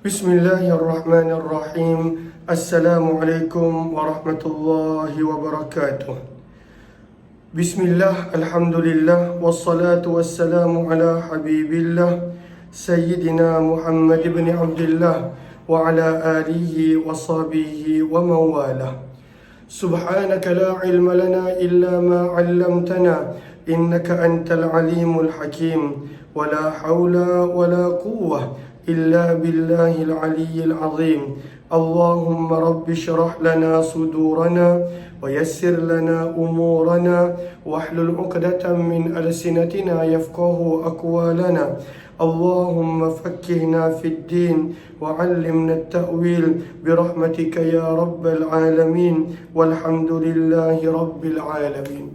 Bismillahirrahmanirrahim. Assalamualaikum warahmatullahi wabarakatuh. Bismillah, alhamdulillah, wassalatu wassalamu ala habibillah Sayyidina Muhammad ibn Abdullah wa ala alihi wa sahbihi wa mawalah. Subhanaka la ilma lana illa ma 'allamtana innaka antal alimul hakim wa la hawla wa la quwwah إلا بالله العلي العظيم. اللهم رب اشرح لنا صدورنا ويسر لنا أمورنا واحلل عقدة من ألسنتنا يفقه أقوالنا. اللهم فقهنا في الدين وعلمنا التأويل برحمتك يا رب العالمين والحمد لله رب العالمين.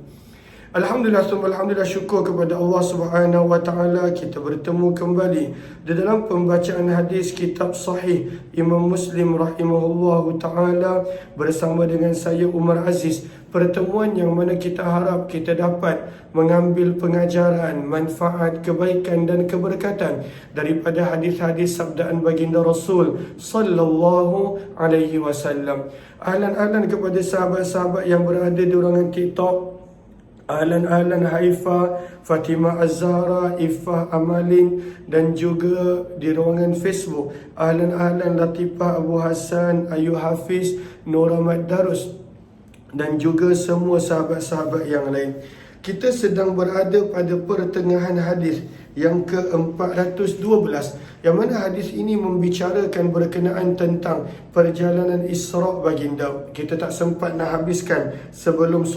Alhamdulillah, syukur kepada Allah Subhanahu wa taala, kita bertemu kembali di dalam pembacaan hadis kitab sahih Imam Muslim rahimahullahu taala bersama dengan saya Umar Aziz. Pertemuan yang mana kita harap kita dapat mengambil pengajaran, manfaat, kebaikan dan keberkatan daripada hadis-hadis sabdaan baginda Rasul sallallahu alaihi wasallam. Ahlan kepada sahabat-sahabat yang berada di ruangan TikTok. Ahlan Haifa, Fatimah Az-Zahra, Ifah Amalin dan juga di ruangan Facebook. Ahlan Latifah Abu Hassan, Ayu Hafiz, Nur Ahmad Darus dan juga semua sahabat-sahabat yang lain. Kita sedang berada pada pertengahan hadis yang ke-412, yang mana hadis ini membicarakan berkenaan tentang perjalanan Isra' baginda. Kita tak sempat nak habiskan sebelum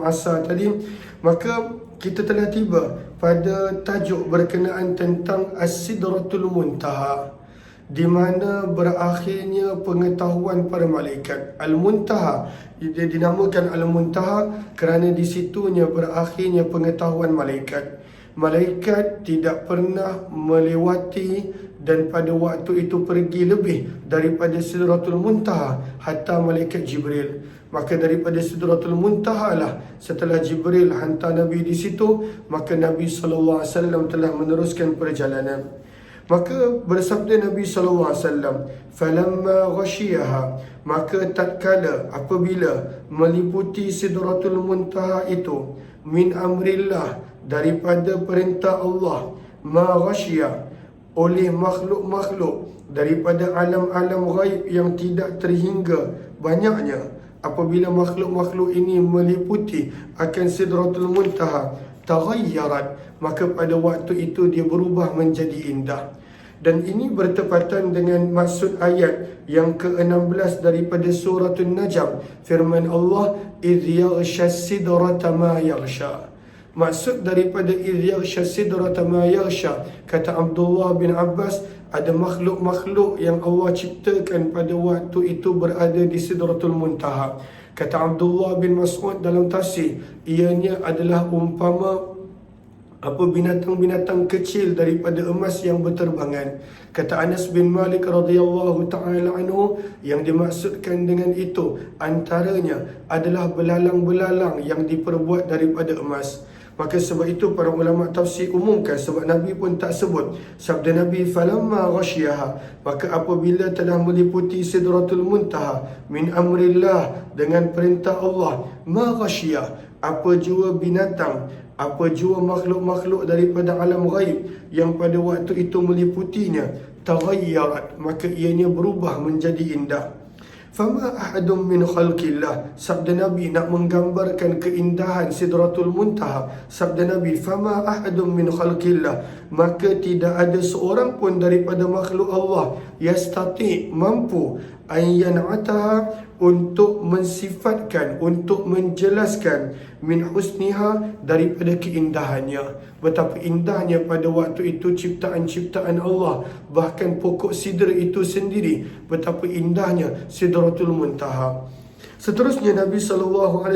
asar tadi, maka kita telah tiba pada tajuk berkenaan tentang As-Sidratul Muntaha, di mana berakhirnya pengetahuan para malaikat. Al-Muntaha, dia dinamakan Al-Muntaha kerana di situnya berakhirnya pengetahuan malaikat. Malaikat tidak pernah melewati dan pada waktu itu pergi lebih daripada Sidratul Muntaha hatta malaikat Jibril. Maka daripada Sidratul Muntaha lah, setelah Jibril hantar Nabi di situ, maka Nabi SAW telah meneruskan perjalanan. Maka bersabda Nabi SAW, falamma ghasyiha, maka tatkala apabila meliputi Sidratul Muntaha itu, min amrillah, daripada perintah Allah, ma ghasyiha, oleh makhluk-makhluk daripada alam-alam ghaib yang tidak terhingga banyaknya. Apabila makhluk-makhluk ini meliputi akan Sidratul Muntaha, taghayyarat, maka pada waktu itu dia berubah menjadi indah. Dan ini bertepatan dengan maksud ayat yang ke-16 daripada suratul Najm, firman Allah, idh yaghshas sidrata ma yaghsha. Maksud daripada idh yaghshas sidrata ma yaghsha, kata Abdullah bin Abbas, ada makhluk-makhluk yang Allah ciptakan pada waktu itu berada di Sidratul Muntaha. Kata Abdullah bin Mas'ud dalam tafsir, ianya adalah umpama binatang-binatang kecil daripada emas yang berterbangan. Kata Anas bin Malik radhiyallahu ta'ala anhu, yang dimaksudkan dengan itu antaranya adalah belalang-belalang yang diperbuat daripada emas. Maka sebab itu para ulama tafsir umumkan, sebab Nabi pun tak sebut. Sabda Nabi, falamma ghasyiha, maka apabila telah meliputi Sidratul Muntaha, min amrillah, dengan perintah Allah, ma ghasyiha, apa jua binatang, apa jua makhluk-makhluk daripada alam ghaib yang pada waktu itu meliputinya, taghayyarat, maka ianya berubah menjadi indah. Fama ahadun min khalqillah, sabda Nabi nak menggambarkan keindahan Sidratul Muntaha. Sabda Nabi, fama ahadun min khalqillah, maka tidak ada seorang pun daripada makhluk Allah yastati, mampu, ayyan'ataha, untuk mensifatkan, untuk menjelaskan, min husniha, daripada keindahannya. Betapa indahnya pada waktu itu ciptaan-ciptaan Allah, bahkan pokok sidra itu sendiri, betapa indahnya Sidratul Muntaha. Seterusnya Nabi SAW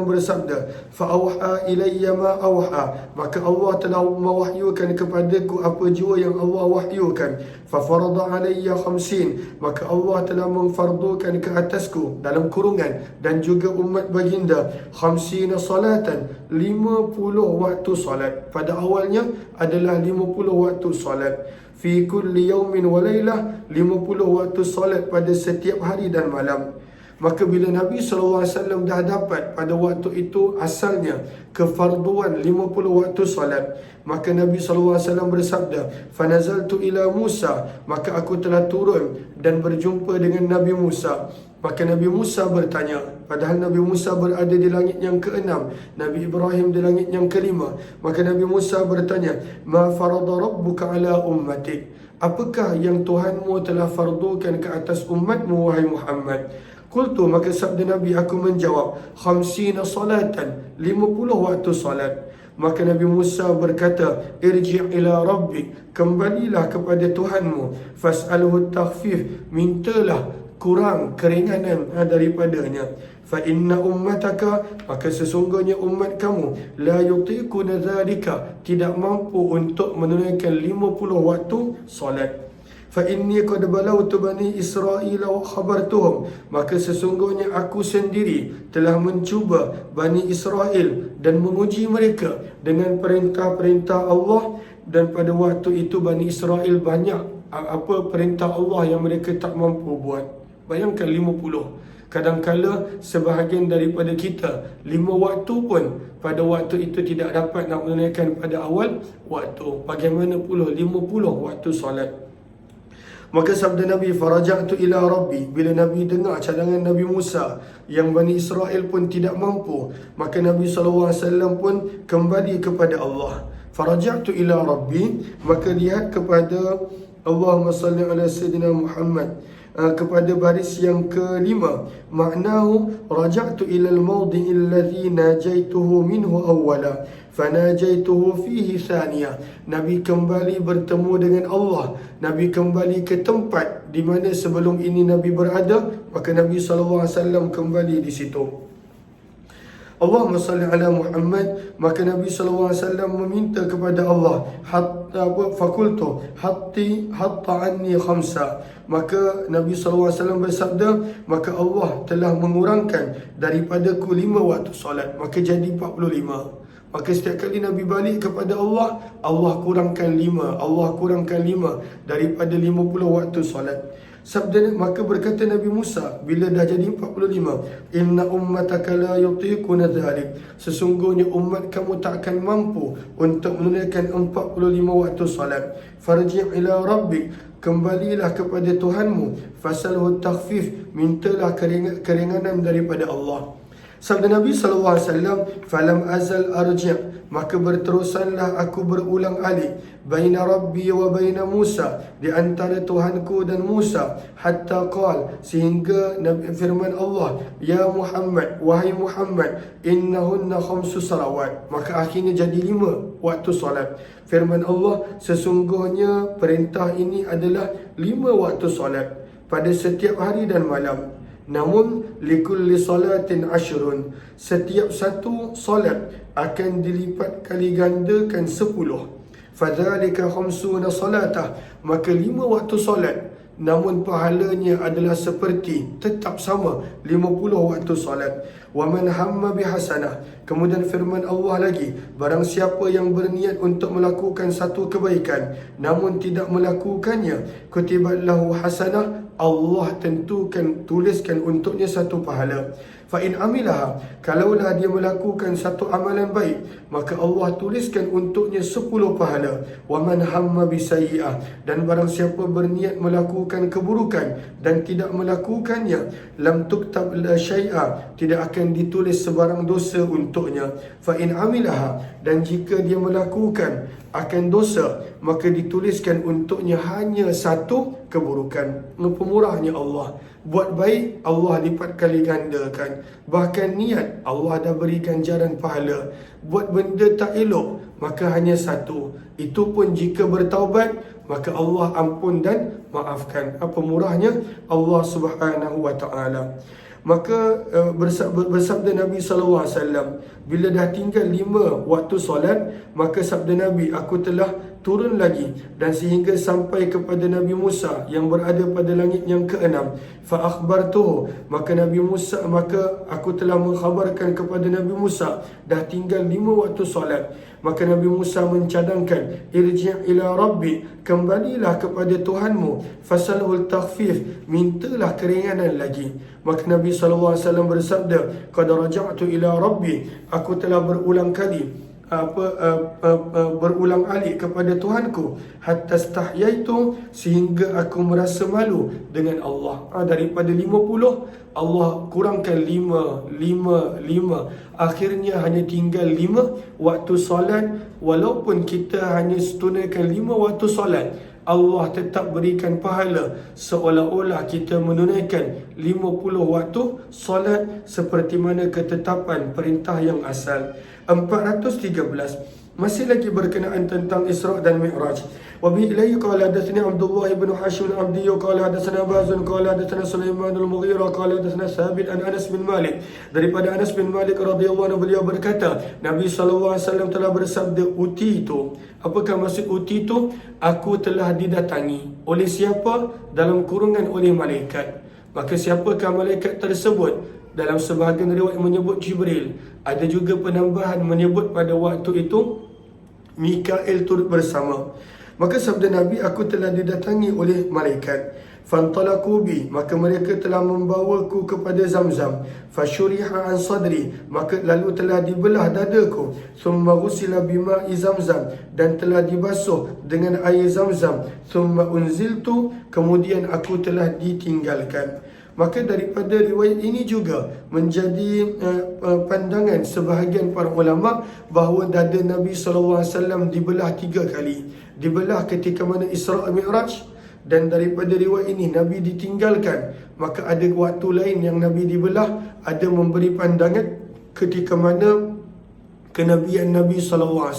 bersabda, fa'awha ilayya ma awha, maka Allah telah mewahyukan kepadaku apa jua yang Allah wahyukan. Fafarada alayya 50, maka Allah telah memfardukan ke atasku, dalam kurungan, dan juga umat baginda, 50 salatan, 50 waktu salat. Pada awalnya adalah 50 waktu salat. fi kulli yaumin wa lailah, 50 waktu solat pada setiap hari dan malam. Maka bila Nabi SAW dah dapat pada waktu itu asalnya kefarduan 50 waktu salat, maka Nabi SAW bersabda, "Fanazaltu ila Musa," maka aku telah turun dan berjumpa dengan Nabi Musa. Maka Nabi Musa bertanya, padahal Nabi Musa berada di langit yang ke-6, Nabi Ibrahim di langit yang ke-5. Maka Nabi Musa bertanya, "Ma farada rabbuka ala ummatik?" Apakah yang Tuhanmu telah fardukan ke atas umatmu, wahai Muhammad? Qultu, maka sabda Nabi, aku menjawab, 50 salatan, 50 waktu salat. Maka Nabi Musa berkata, "Irji' ila rabbik," kembalilah kepada Tuhanmu, "fas'alhu takhfif," mintalah kurang keringanan daripadanya. "Fa inna ummataka," maka sesungguhnya umat kamu, "la yutiquna dzalika," tidak mampu untuk menunaikan 50 waktu salat. "Fa inni qad balawtu bani Israil wa khabartuhum," maka sesungguhnya aku sendiri telah mencuba Bani Israel dan menguji mereka dengan perintah-perintah Allah, dan pada waktu itu Bani Israel banyak perintah Allah yang mereka tak mampu buat. Bayangkan 50. Kadangkala sebahagian daripada kita 5 waktu pun pada waktu itu tidak dapat nak menunaikan pada awal waktu. Bagaimana pula 50 waktu solat? Maka sabda Nabi, "Faraja'tu ila Rabbi," bila Nabi dengar cadangan Nabi Musa yang Bani Israel pun tidak mampu, maka Nabi SAW pun kembali kepada Allah. "Faraja'tu ila Rabbi," maka lihat kepada Allahumma salli ala Sayyidina Muhammad, kepada baris yang kelima. Maknahu, raja'tu ila al-mawdi'i alladhi najaituhu minhu awwala fanajaituhu fihi thaniya. Nabi kembali bertemu dengan Allah. Nabi kembali ke tempat di mana sebelum ini Nabi berada, maka Nabi SAW kembali di situ. Allahumma salli ala Muhammad, maka Nabi SAW meminta kepada Allah, fakultu hatta anni khamsa, maka Nabi SAW bersabda, maka Allah telah mengurangkan daripadaku 5 waktu solat, maka jadi 45. Maka setiap kali Nabi balik kepada Allah, Allah kurangkan 5, Allah kurangkan 5 daripada 50 waktu solat. Sabda, maka berkata Nabi Musa bila dah jadi 45, "Inna ummataka la yutiquna dhalik," sesungguhnya umat kamu tak akan mampu untuk menunaikan 45 waktu salat. "Farji' ila rabbik," kembalilah kepada Tuhanmu, "fasalhu takhfif," mintalah keringanan daripada Allah. Sabda Nabi SAW, "Falam azal arji'," maka berterusanlah aku berulang alik, "baina Rabbi wa baina Musa," di antara Tuhanku dan Musa, hatta qal, sehingga firman Allah, "Ya Muhammad, wahai Muhammad, innahunna khamsu salawat," maka akhirnya jadi 5 waktu solat. Firman Allah, sesungguhnya perintah ini adalah 5 waktu solat pada setiap hari dan malam. Namun likulli salatin ashrun, setiap satu solat akan dilipat kali gandakan 10. Fadzalika khamsuna salatah, maka 5 waktu solat, namun pahalanya adalah seperti tetap sama 50 waktu solat. Wa man hamma bihasanah, kemudian firman Allah lagi, barang siapa yang berniat untuk melakukan satu kebaikan namun tidak melakukannya, kutibat lahu hasanah, Allah tuliskan untuknya satu pahala. Fa in amilaha, kalaulah dia melakukan satu amalan baik, maka Allah tuliskan untuknya 10 pahala. Wa man hamma bisayyi'ah, dan barang siapa berniat melakukan keburukan dan tidak melakukannya, lam tuktab la syai'a, tidak akan ditulis sebarang dosa untuknya. Fa in amilaha, dan jika dia melakukan akan dosa, maka dituliskan untuknya hanya satu keburukan. Pemurahnya Allah. Buat baik, Allah lipat kali gandakan. Bahkan niat, Allah dah beri ganjaran pahala. Buat benda tak elok, maka hanya satu. Itu pun jika bertaubat, maka Allah ampun dan maafkan. Apa murahnya Allah Subhanahu wa ta'ala. Maka bersabda Nabi SAW, bila dah tinggal 5 waktu solat, maka sabda Nabi, aku telah turun lagi dan sehingga sampai kepada Nabi Musa yang berada pada langit yang keenam. Fa akhbartuhu, maka aku telah mengkhabarkan kepada Nabi Musa dah tinggal 5 waktu solat. Maka Nabi Musa mencadangkan, irji' ila rabbi, kembalilah kepada Tuhanmu, fasalhul takhfif, mintalah keringanan lagi. Maka Nabi SAW bersabda, qad raja'tu ila rabbi, aku telah berulang alik kepada Tuhanku, hatta stahyaitu, sehingga aku merasa malu dengan Allah. Daripada 50 Allah kurangkan 5. Akhirnya hanya tinggal 5 waktu solat. Walaupun kita hanya tunaikan 5 waktu solat, Allah tetap berikan pahala seolah-olah kita menunaikan 50 waktu solat seperti mana ketetapan perintah yang asal. 413. Masih lagi berkenaan tentang Isra' dan Mi'raj. Wa bi ilayhi qala hadatsana Abdullah ibn Hashim al-Abdi qala hadatsana Bazun qala hadatsana Sulaiman al-Mughira qala hadatsana Thabit an Anas bin Malik. Daripada Anas bin Malik radhiyallahu anhu, beliau berkata, Nabi SAW telah bersabda, uti itu. Apakah maksud uti itu? Aku telah didatangi. Oleh siapa? Dalam kurungan oleh malaikat. Maka siapakah malaikat tersebut? Dalam sebahagian riwayat menyebut Jibril. Ada juga penambahan menyebut pada waktu itu Mikail turut bersama. Maka sabda Nabi, aku telah didatangi oleh malaikat. Fantalaku bi, maka mereka telah membawaku kepada Zamzam. Fasyuriha an sadri, maka lalu telah dibelah dadaku. Thumma ghusila bima'i Zamzam, dan telah dibasuh dengan air Zamzam. Thumma unziltu, kemudian aku telah ditinggalkan. Maka daripada riwayat ini juga menjadi pandangan sebahagian para ulama bahawa dada Nabi SAW dibelah 3 kali. Dibelah ketika mana Isra' Mi'raj, dan daripada riwayat ini Nabi ditinggalkan. Maka ada waktu lain yang Nabi dibelah. Ada memberi pandangan ketika mana kenabian Nabi SAW.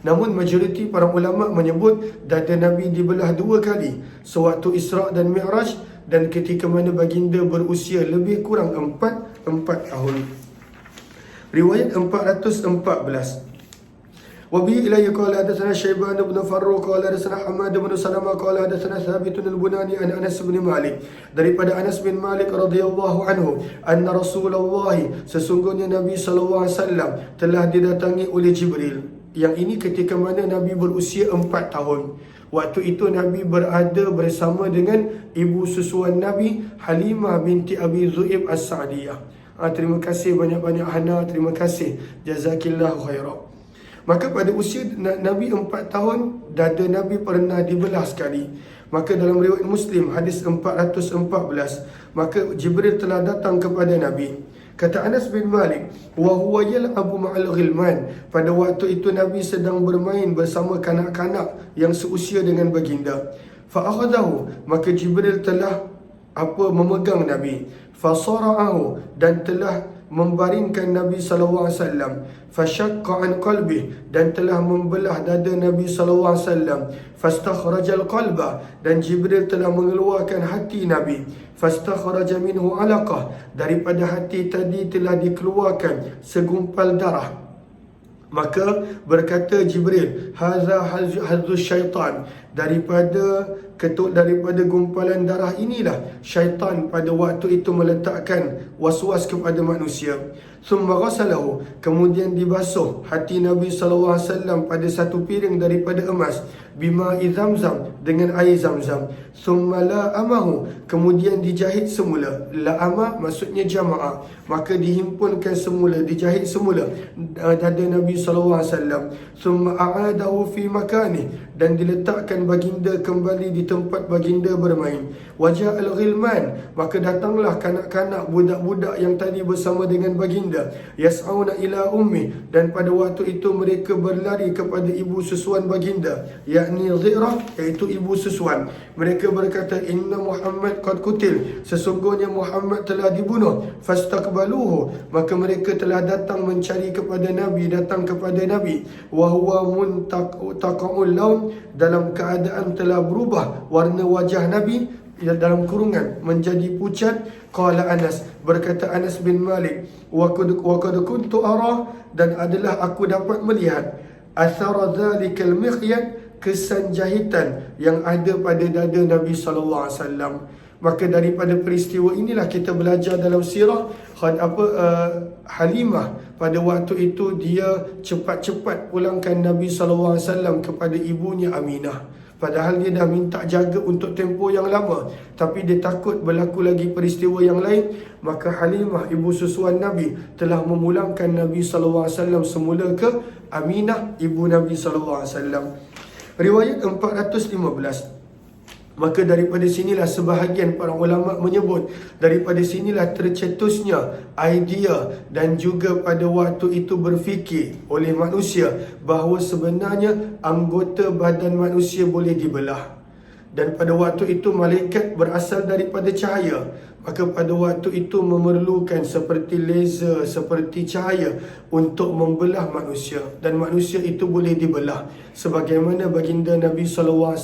Namun majoriti para ulama menyebut dada Nabi dibelah 2 kali, sewaktu Isra' dan Mi'raj, dan ketika mana baginda berusia lebih kurang 4 tahun. Riwayat 414. Wabi ilayhi qala hadatsana Syaiban bin Farruq qala hadatsana Hamad bin Salamah qala hadatsana Thabit al-Bunani an Anas bin Malik. Daripada Anas bin Malik radhiyallahu anhu, anna Rasulullah, sesungguhnya Nabi sallallahu alaihi wasallam telah didatangi oleh Jibril. Yang ini ketika mana Nabi berusia 4 tahun. Waktu itu Nabi berada bersama dengan ibu susuan Nabi, Halimah binti Abi Zu'ib As-Sa'diyah. Terima kasih banyak-banyak Hana, terima kasih. Jazakillahu khairan. Maka pada usia Nabi 4 tahun, dada Nabi pernah dibelah sekali. Maka dalam riwayat Muslim, hadis 414, maka Jibril telah datang kepada Nabi. Kata Anas bin Malik, wa huwa yal'abu ma'al ghilman, pada waktu itu Nabi sedang bermain bersama kanak-kanak yang seusia dengan baginda. Fa akhadahu, maka Jibril telah memegang Nabi. Fa sara'ahu, dan telah membaringkan Nabi SAW. Fashaqqa an qalbih, dan telah membelah dada Nabi SAW. Fastakhrajal qalbah, dan Jibril telah mengeluarkan hati Nabi. Fastakhraja minhu alaqah, daripada hati tadi telah dikeluarkan segumpal darah. Maka berkata Jibril, hadza hadzu syaitan, daripada gumpalan darah inilah syaitan pada waktu itu meletakkan waswas kepada manusia. Thumma ghasalahu, kemudian dibasuh hati Nabi SAW pada satu piring daripada emas, bima'i Zamzam, dengan air Zamzam. Thumma la'amahu, kemudian dijahit semula. La'ama maksudnya jama'ah, maka dihimpunkan semula, dijahit semula dada Nabi SAW. Thumma a'adahu fi makanih, dan diletakkan baginda kembali di tempat baginda bermain. Wajah al-ghilman, maka datanglah kanak-kanak, budak-budak yang tadi bersama dengan baginda. Yas'auna ila ummi, dan pada waktu itu mereka berlari kepada ibu susuan baginda, yakni Zirah, iaitu ibu susuan. Mereka berkata, inna Muhammad qad kutil, sesungguhnya Muhammad telah dibunuh. Fastaqbaluhu, maka mereka telah datang mencari kepada Nabi, datang kepada Nabi. Wa huwa muntaqa'ul laun, dalam keadaan telah berubah warna wajah Nabi, dalam kurungan menjadi pucat. Qala Anas, berkata Anas bin Malik, wa qad kuntu ara, dan adalah aku dapat melihat athara dhalikal mikhyat, kesan jahitan yang ada pada dada Nabi SAW. Maka daripada peristiwa inilah kita belajar dalam sirah Halimah pada waktu itu dia cepat-cepat pulangkan Nabi SAW kepada ibunya Aminah. Padahal dia dah minta jaga untuk tempoh yang lama, tapi dia takut berlaku lagi peristiwa yang lain. Maka Halimah, ibu susuan Nabi, telah memulangkan Nabi SAW semula ke Aminah, ibu Nabi SAW. Riwayat 415. Maka daripada sinilah sebahagian para ulama menyebut, daripada sinilah tercetusnya idea dan juga pada waktu itu berfikir oleh manusia bahawa sebenarnya anggota badan manusia boleh dibelah. Dan pada waktu itu malaikat berasal daripada cahaya. Maka pada waktu itu memerlukan seperti laser, seperti cahaya untuk membelah manusia. Dan manusia itu boleh dibelah. Sebagaimana baginda Nabi SAW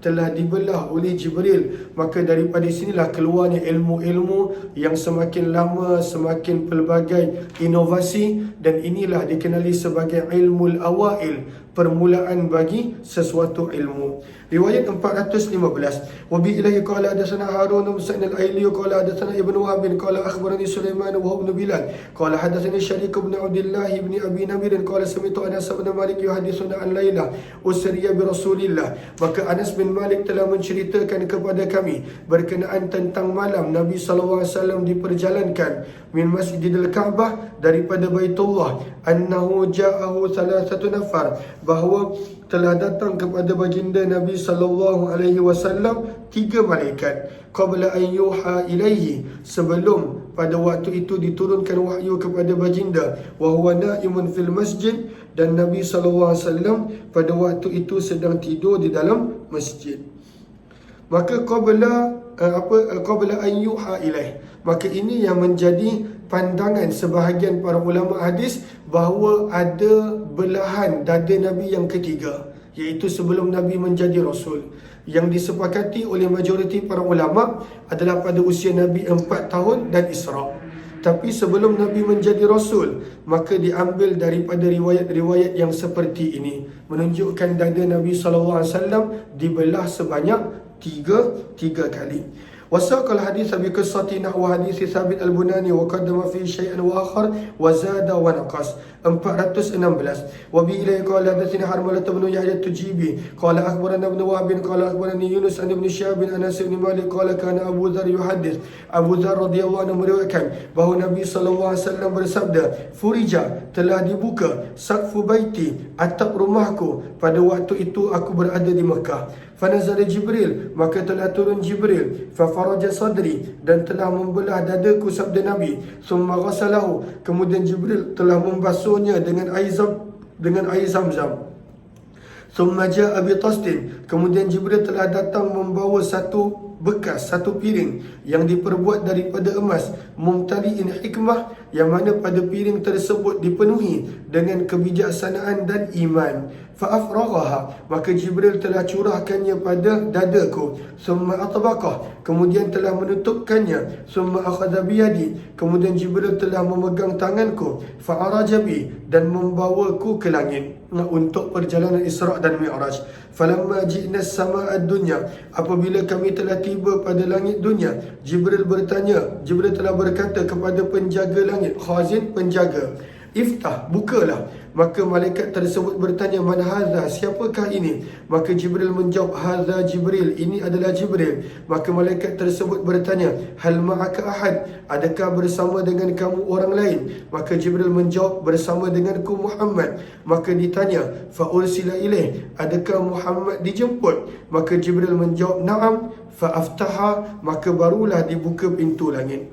telah dibelah oleh Jibril. Maka daripada sinilah keluarnya ilmu-ilmu yang semakin lama semakin pelbagai inovasi. Dan inilah dikenali sebagai ilmu al-awail, permulaan bagi sesuatu ilmu. Riwayat 415. Wa bi ilahi qala hadatsana Harun bin Sa'id al-Aili qala hadatsana Ibnu Wahb qala akhbarani Sulaiman wa ibn Bilal qala hadatsani Syariq bin Abdullah bin Abi Namir qala sami'tu Anas bin Malik yuhaddithuna an Lailah usriya bi Rasulillah. Maka Anas bin Malik telah menceritakan kepada kami berkenaan tentang malam Nabi SAW diperjalankan min Masjidil Ka'bah daripada Baitullah, annahu ja'ahu thalathatu nafar, bahawa telah datang kepada baginda Nabi SAW 3 malaikat. Qabla an yuha ilaihi, sebelum pada waktu itu diturunkan wahyu kepada baginda. Wa huwa naimun fil masjid, dan Nabi SAW pada waktu itu sedang tidur di dalam masjid. Maka qabla an yuha ilaih, maka ini yang menjadi pandangan sebahagian para ulama hadis bahawa ada belahan dada Nabi yang ketiga, iaitu sebelum Nabi menjadi Rasul. Yang disepakati oleh majoriti para ulama adalah pada usia Nabi 4 tahun dan Isra'. Tapi sebelum Nabi menjadi Rasul, maka diambil daripada riwayat-riwayat yang seperti ini, menunjukkan dada Nabi SAW dibelah sebanyak tiga kali. وساق الحديث بقصة نحو حديث ثابت البناني وقدم فيه شيئا وآخر وزاد ونقص. 416. وبه إليه قال حدثنا حرملة بن يحيى التجيبي قال أخبرنا ابن وهب قال أخبرني يونس عن ابن شهاب أنس بن مالك قال كان أبو ذر يحدث. Abu Dhar radhiyallahu anhu meriwayatkan bahawa Nabi SAW bersabda, Furija, telah dibuka saqfu baiti, atap rumahku, pada waktu itu aku berada di Mekah. Fanazala Jibril, maka telah turun Jibril. Fafaraja sadri, dan telah membelah dadaku, sabda Nabi. Summa ghasalahu, kemudian Jibril telah membasuhnya dengan air Zamzam. Summa ja'a bi tasdin, kemudian Jibril telah datang membawa satu piring yang diperbuat daripada emas, mumtali'in hikmah, yang mana pada piring tersebut dipenuhi dengan kebijaksanaan dan iman. Fa'afraghaha, maka Jibril telah curahkannya pada dadaku. Summa atbaqah, kemudian telah menutupkannya. Summa akhadha biyadi, kemudian Jibril telah memegang tanganku. Fa'arajabi, dan membawaku ke langit untuk perjalanan Isra' dan Mi'raj. Falamma ji'na as-sama'a ad-dunya, apabila kami telah tiba pada langit dunia, Jibril telah berkata kepada penjaga langit, khazin, penjaga, iftah, bukalah. Maka malaikat tersebut bertanya, man hadha, siapakah ini? Maka Jibril menjawab, hadha Jibril, ini adalah Jibril. Maka malaikat tersebut bertanya, hal ma'aka ahad, adakah bersama dengan kamu orang lain? Maka Jibril menjawab, bersama denganku Muhammad. Maka ditanya, fa'ursila ilaih, adakah Muhammad dijemput? Maka Jibril menjawab, na'am. Fa'aftaha, maka barulah dibuka pintu langit.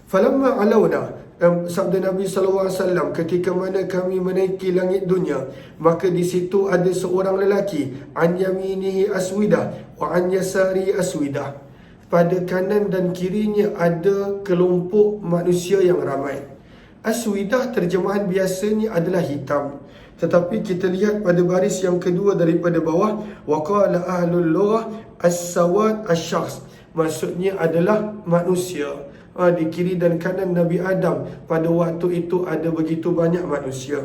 Falamma alawna, sabda Nabi SAW, ketika mana kami menaiki langit dunia, maka di situ ada seorang lelaki, an yaminihi aswidah wa an yasari aswidah, pada kanan dan kirinya ada kelompok manusia yang ramai. Aswidah terjemahan biasanya adalah hitam, tetapi kita lihat pada baris yang kedua daripada bawah, waqala ahlul lughah as-sawad asy-syakhs, maksudnya adalah manusia. Di kiri dan kanan Nabi Adam pada waktu itu ada begitu banyak manusia.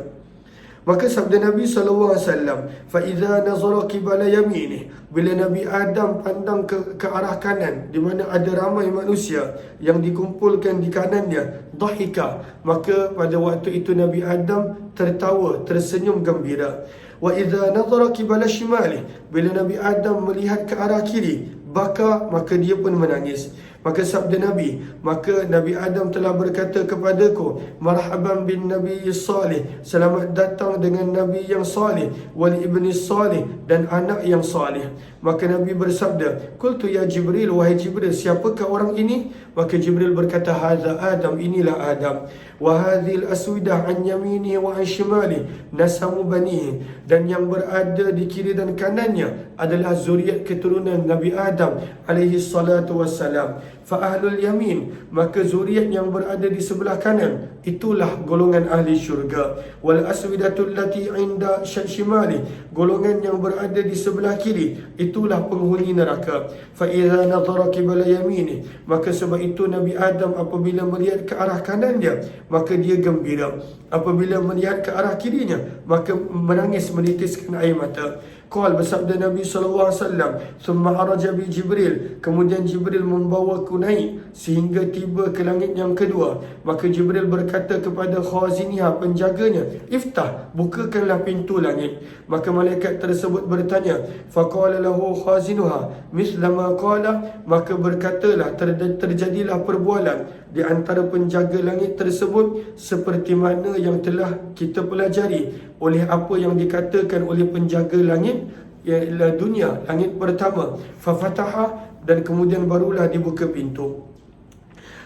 Maka sabda Nabi SAW, فَإِذَا نَظَرَ قِبَلَ يَمِينِهِ, bila Nabi Adam pandang ke arah kanan, di mana ada ramai manusia yang dikumpulkan di kanannya, dhahika, maka pada waktu itu Nabi Adam tertawa, tersenyum gembira. وَإِذَا نَظَرَ قِبَلَ شِمَالِهِ, bila Nabi Adam melihat ke arah kiri, baka, maka dia pun menangis. Maka sabda Nabi, maka Nabi Adam telah berkata kepadaku, marhaban bin Nabi salih, selamat datang dengan Nabi yang salih, wal ibni salih, dan anak yang salih. Maka Nabi bersabda, qultu ya Jibril, wahai Jibril, siapakah orang ini? Maka Jibril berkata, hadza Adam, inilah Adam. Wa hadhil aswidah an yaminihi wa an shimalihi nasamu banihi, dan yang berada di kiri dan kanannya adalah zuriat keturunan Nabi Adam alaihi salatu wassalam. Fa ahlul yamin, maka zuriat yang berada di sebelah kanan itulah golongan ahli syurga. Wal aswidatul lati inda shimali, golongan yang berada di sebelah kiri itulah penghuni neraka. Fa idza nadhara qibala yamini, maka sebab itu Nabi Adam apabila melihat ke arah kanannya, maka dia gembira. Apabila melihat ke arah kirinya, maka menangis, menitiskan air mata. Qal, bersabda Nabi SAW, thumma araja bi Jibril, kemudian Jibril membawaku naik sehingga tiba ke langit yang kedua. Maka Jibril berkata kepada khaziniha, penjaganya, iftah, bukakanlah pintu langit. Maka malaikat tersebut bertanya, faqala lahu khazinuha misla ma qala, maka berkatalah, terjadilah perbualan di antara penjaga langit tersebut seperti mana yang telah kita pelajari oleh apa yang dikatakan oleh penjaga langit, ialah dunia, langit pertama. Fafataha, dan kemudian barulah dibuka pintu.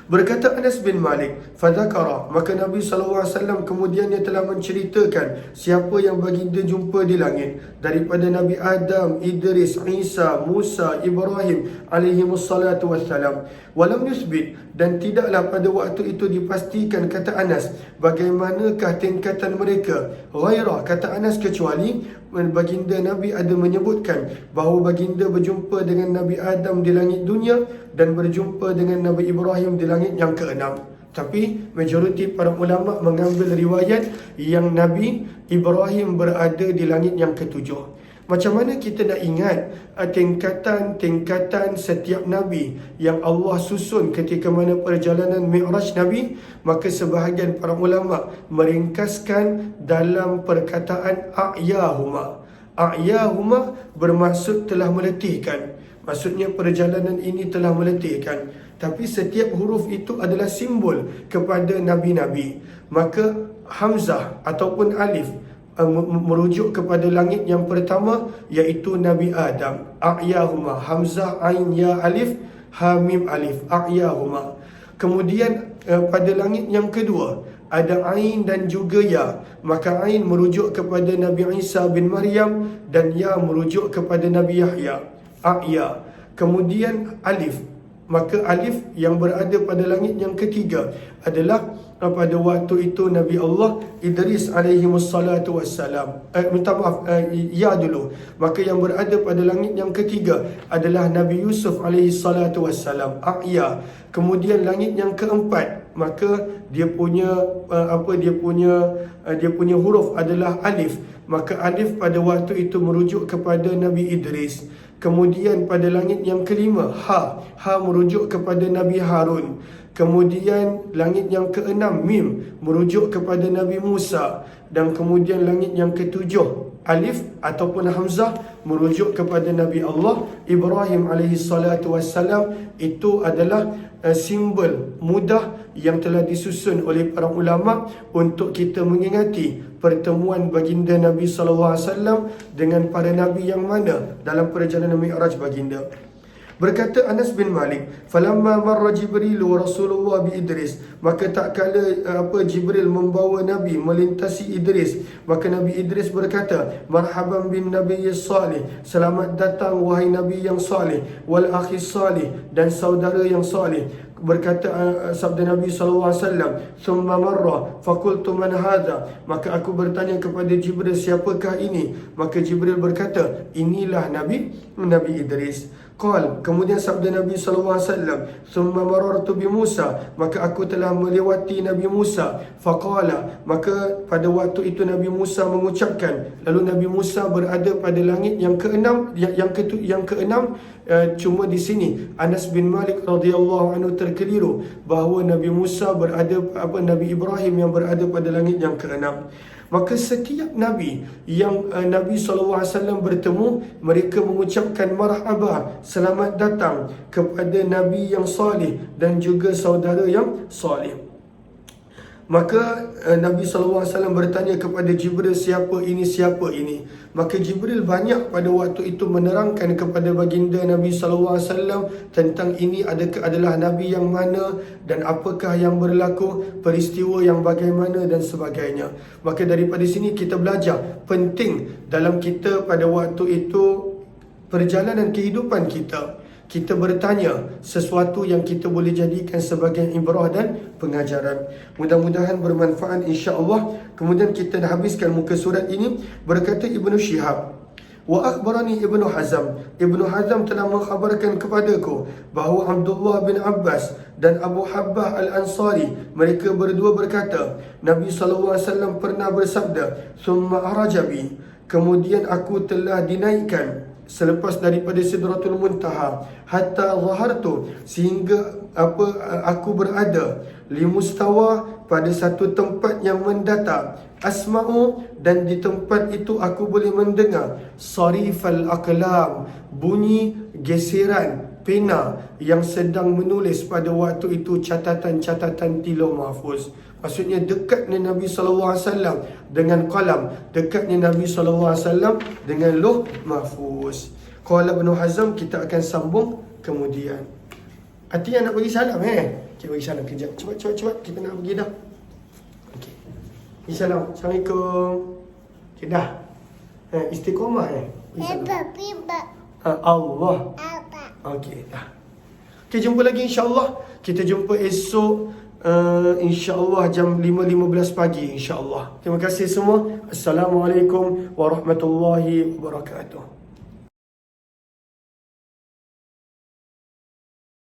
Berkata Anas bin Malik, fadzakara, maka Nabi SAW kemudiannya telah menceritakan siapa yang baginda jumpa di langit daripada Nabi Adam, Idris, Isa, Musa, Ibrahim alaihimussalatu wassalam. Walam yusbit, dan tidaklah pada waktu itu dipastikan, kata Anas, bagaimanakah tingkatan mereka. Ghairah, kata Anas, kecuali baginda Nabi ada menyebutkan bahawa baginda berjumpa dengan Nabi Adam di langit dunia dan berjumpa dengan Nabi Ibrahim di langit yang ke-6. Tapi majoriti para ulama mengambil riwayat yang Nabi Ibrahim berada di langit yang ke-7. Macam mana kita nak ingat tingkatan-tingkatan setiap Nabi yang Allah susun ketika mana perjalanan Mi'raj Nabi? Maka sebahagian para ulama meringkaskan dalam perkataan a'yahuma. A'yahuma bermaksud telah meletihkan. Maksudnya perjalanan ini telah meletihkan. Tapi setiap huruf itu adalah simbol kepada Nabi-Nabi. Maka Hamzah ataupun Alif merujuk kepada langit yang pertama, iaitu Nabi Adam. A'yahuma, Hamzah, Ain, Ya, Alif, Ha, Mim, Alif, A'yahuma. Kemudian pada langit yang kedua ada Ain dan juga Ya. Maka Ain merujuk kepada Nabi Isa bin Maryam dan Ya merujuk kepada Nabi Yahya. A'ya. Kemudian Alif, maka Alif yang berada pada langit yang ketiga adalah pada waktu itu Nabi Allah Idris alaihimussalatu wassalam. Ya dulu. Maka yang berada pada langit yang ketiga adalah Nabi Yusuf alaihissalatu wassalam. A'ya. Kemudian langit yang keempat, maka dia punya dia punya huruf adalah alif. Maka alif pada waktu itu merujuk kepada Nabi Idris. Kemudian pada langit yang kelima, Ha. Ha merujuk kepada Nabi Harun. Kemudian langit yang keenam, Mim, merujuk kepada Nabi Musa. Dan kemudian langit yang ketujuh, Alif ataupun Hamzah, merujuk kepada Nabi Allah Ibrahim alaihissalatu wassalam. Itu adalah simbol mudah yang telah disusun oleh para ulama untuk kita mengingati pertemuan baginda Nabi SAW dengan para Nabi yang mana dalam perjalanan Mi'raj baginda. Berkata Anas bin Malik, falamma marra Jibril wa Rasulullah bi Idris, maka tak kala Jibril membawa Nabi melintasi Idris, maka Nabi Idris berkata, marhaban bin Nabi salih, selamat datang wahai Nabi yang salih, wal akhi salih, dan saudara yang salih. Berkata sabda Nabi SAW, thumma marra faqultu man hadha, maka aku bertanya kepada Jibril, siapakah ini? Maka Jibril berkata, inilah Nabi Idris. Qal, kemudian sabda Nabi SAW, thumma marartu bi Musa, maka aku telah melewati Nabi Musa. Faqala, maka pada waktu itu Nabi Musa mengucapkan, lalu Nabi Musa berada pada langit yang keenam, yang keenam. Cuma di sini Anas bin Malik radhiyallahu anhu terkeliru bahawa Nabi Musa berada, Nabi Ibrahim yang berada pada langit yang keenam. Maka setiap Nabi yang Nabi SAW bertemu, mereka mengucapkan marhaba, selamat datang kepada Nabi yang salih dan juga saudara yang salih. Maka Nabi SAW bertanya kepada Jibril, siapa ini, siapa ini? Maka Jibril banyak pada waktu itu menerangkan kepada baginda Nabi SAW tentang ini adalah Nabi yang mana dan apakah yang berlaku, peristiwa yang bagaimana dan sebagainya. Maka daripada sini kita belajar penting dalam kita pada waktu itu perjalanan kehidupan kita bertanya sesuatu yang kita boleh jadikan sebagai ibrah dan pengajaran. Mudah-mudahan bermanfaat insya-Allah. Kemudian kita dah habiskan muka surat ini. Berkata Ibnu Syihab, wa akhbarani Ibnu Hazm, Ibnu Hazm telah mengkhabarkan kepadaku bahawa Abdullah bin Abbas dan Abu Habbah Al-Ansari, mereka berdua berkata, Nabi SAW pernah bersabda, thumma arajabi, kemudian aku telah dinaikkan selepas daripada Sidratul Muntaha, hatta zahartu, sehingga aku berada li mustawa, pada satu tempat yang mendatar, asma'u, dan di tempat itu aku boleh mendengar sarifal aqlam, bunyi geseran pena yang sedang menulis pada waktu itu catatan-catatan di Lauh Mahfuz. Maksudnya dekatnya Nabi SAW dengan qalam, dekatnya Nabi SAW dengan Lauh Mahfuz. Qala Ibnu Hazm, kita akan sambung kemudian. Atia nak bagi salam Kita bagi salam kejap. Cepat kita nak pergi dah. Okey. Bagi salam. Assalamualaikum. Okay, dah. Istiqomah bagi salam. Allah. Okey, dah. Okey, jumpa lagi insya-Allah. Kita jumpa esok insya-Allah jam 5.15 pagi insya-Allah. Terima kasih semua. Assalamualaikum warahmatullahi wabarakatuh.